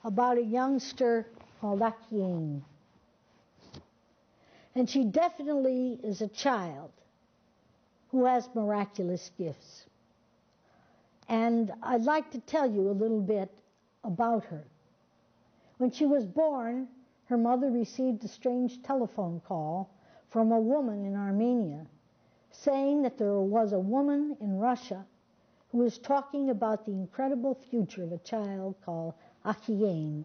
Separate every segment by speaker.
Speaker 1: about a youngster called Akiane. And she definitely is a child who has miraculous gifts. And I'd like to tell you a little bit about her. When she was born, her mother received a strange telephone call from a woman in Armenia saying that there was a woman in Russia who was talking about the incredible future of a child called Akiane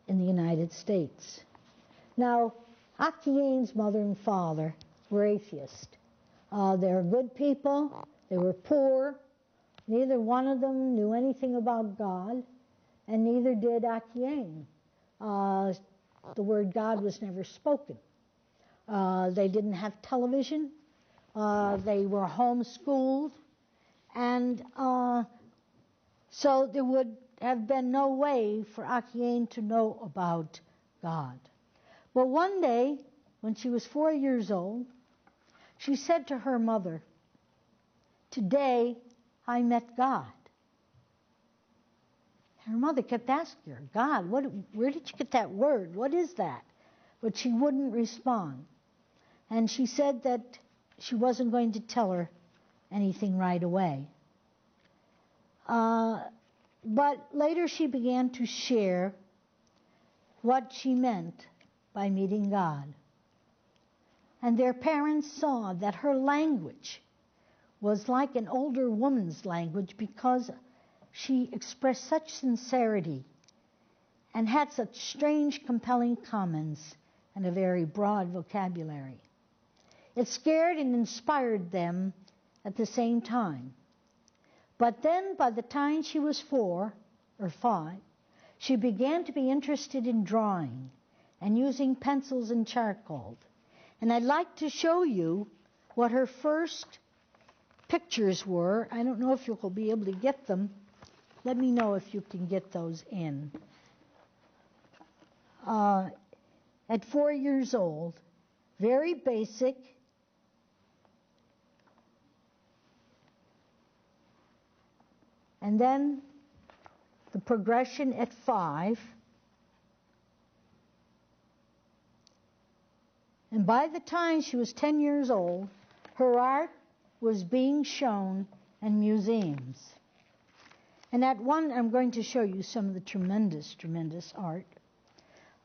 Speaker 1: in the United States. Now, Akiane's mother and father were atheists. They were good people. They were poor. Neither one of them knew anything about God, and neither did Akiane. The word God was never spoken. They didn't have television. They were homeschooled. And so there would have been no way for Akiane to know about God. But one day, when she was 4 years old, she said to her mother, "Today I met God." Her mother kept asking her, "God, where did you get that word? What is that?" But she wouldn't respond. And she said that she wasn't going to tell her anything right away. But later she began to share what she meant by meeting God. And their parents saw that her language was like an older woman's language because she expressed such sincerity and had such strange, compelling comments and a very broad vocabulary. It scared and inspired them at the same time. But then, by the time she was 4 or 5, she began to be interested in drawing and using pencils and charcoal. And I'd like to show you what her first pictures were. I don't know if you'll be able to get them. Let me know if you can get those in. At 4 years old, very basic. And then the progression at 5. And by the time she was 10 years old, her art was being shown in museums. And at one, I'm going to show you some of the tremendous, tremendous art.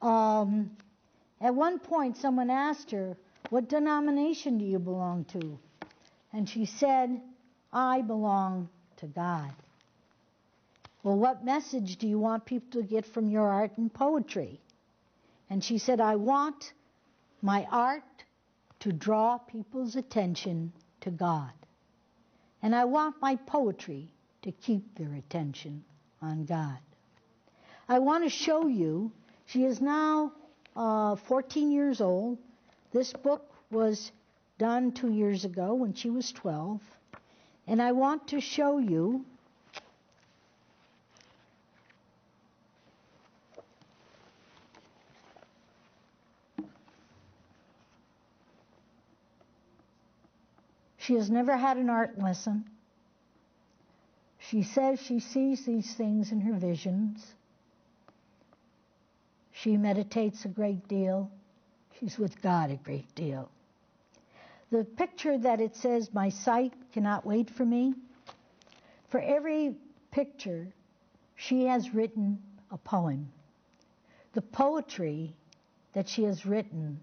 Speaker 1: At one point, someone asked her, "What denomination do you belong to?" And she said, "I belong to God." "Well, what message do you want people to get from your art and poetry?" And she said, "I want my art to draw people's attention to God. And I want my poetry to keep their attention on God." I want to show you, she is now 14 years old. This book was done 2 years ago when she was 12. And I want to show you she has never had an art lesson. She says she sees these things in her visions. She meditates a great deal. She's with God a great deal. The picture that it says, "My sight cannot wait for me," for every picture, she has written a poem. The poetry that she has written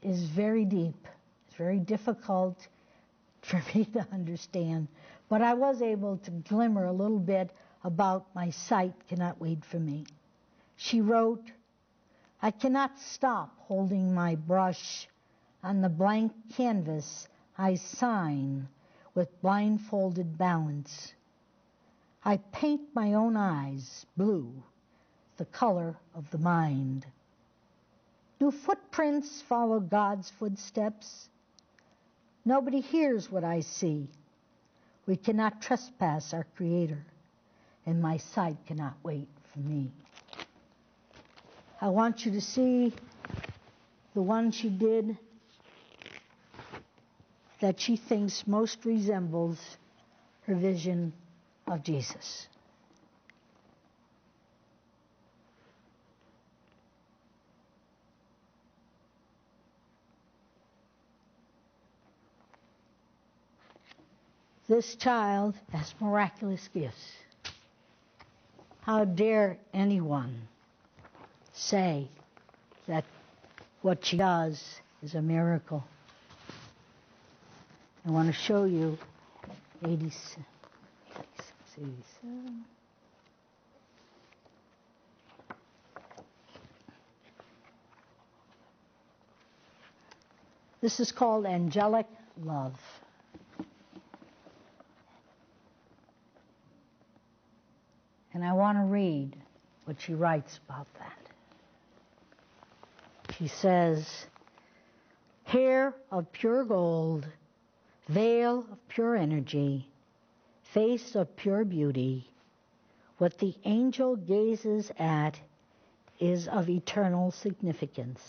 Speaker 1: is very deep. It's very difficult for me to understand, but I was able to glimmer a little bit about "My sight cannot wait for me." She wrote, "I cannot stop holding my brush on the blank canvas. I sign with blindfolded balance. I paint my own eyes blue, the color of the mind. Do footprints follow God's footsteps? Nobody hears what I see. We cannot trespass our Creator, and my sight cannot wait for me." I want you to see the one she did that she thinks most resembles her vision of Jesus. this child has miraculous gifts. How dare anyone say that what she does is a miracle? I want to show you 87. This is called Angelic Love. And I want to read what she writes about that. She says, hair of pure gold, veil of pure energy, face of pure beauty, what the angel gazes at is of eternal significance.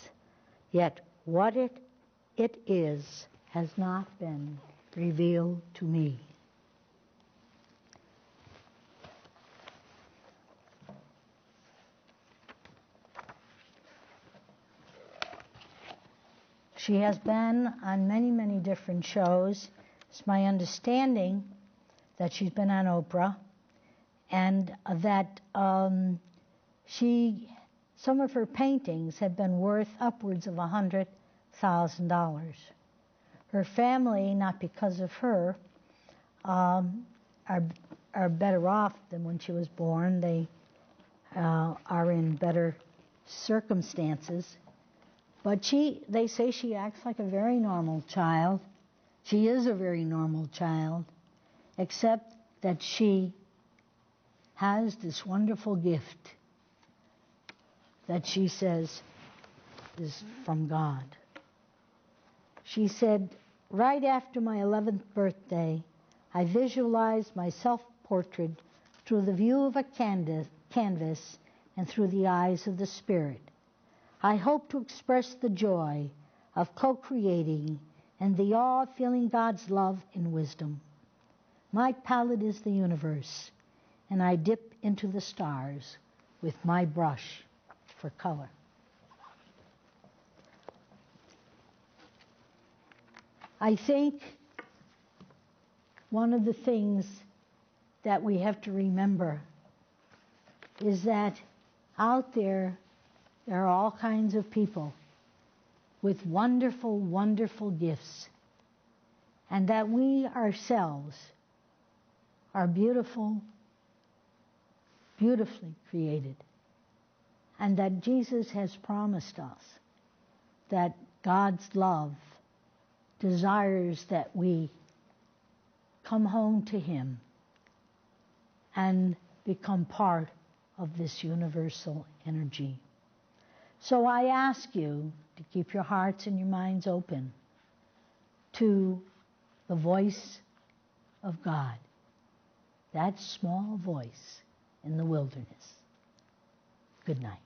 Speaker 1: Yet what it is has not been revealed to me. She has been on many, many different shows. It's my understanding that she's been on Oprah, and that some of her paintings have been worth upwards of $100,000. Her family, not because of her, are better off than when she was born. They are in better circumstances. But they say she acts like a very normal child. She is a very normal child, except that she has this wonderful gift that she says is from God. She said, right after my 11th birthday, I visualized my self-portrait through the view of a canvas and through the eyes of the Spirit. I hope to express the joy of co-creating and the awe of feeling God's love and wisdom. My palette is the universe, and I dip into the stars with my brush for color. I think one of the things that we have to remember is that out there are all kinds of people with wonderful, wonderful gifts, and that we ourselves are beautiful, beautifully created, and that Jesus has promised us that God's love desires that we come home to Him and become part of this universal energy. So I ask you to keep your hearts and your minds open to the voice of God, that small voice in the wilderness. Good night.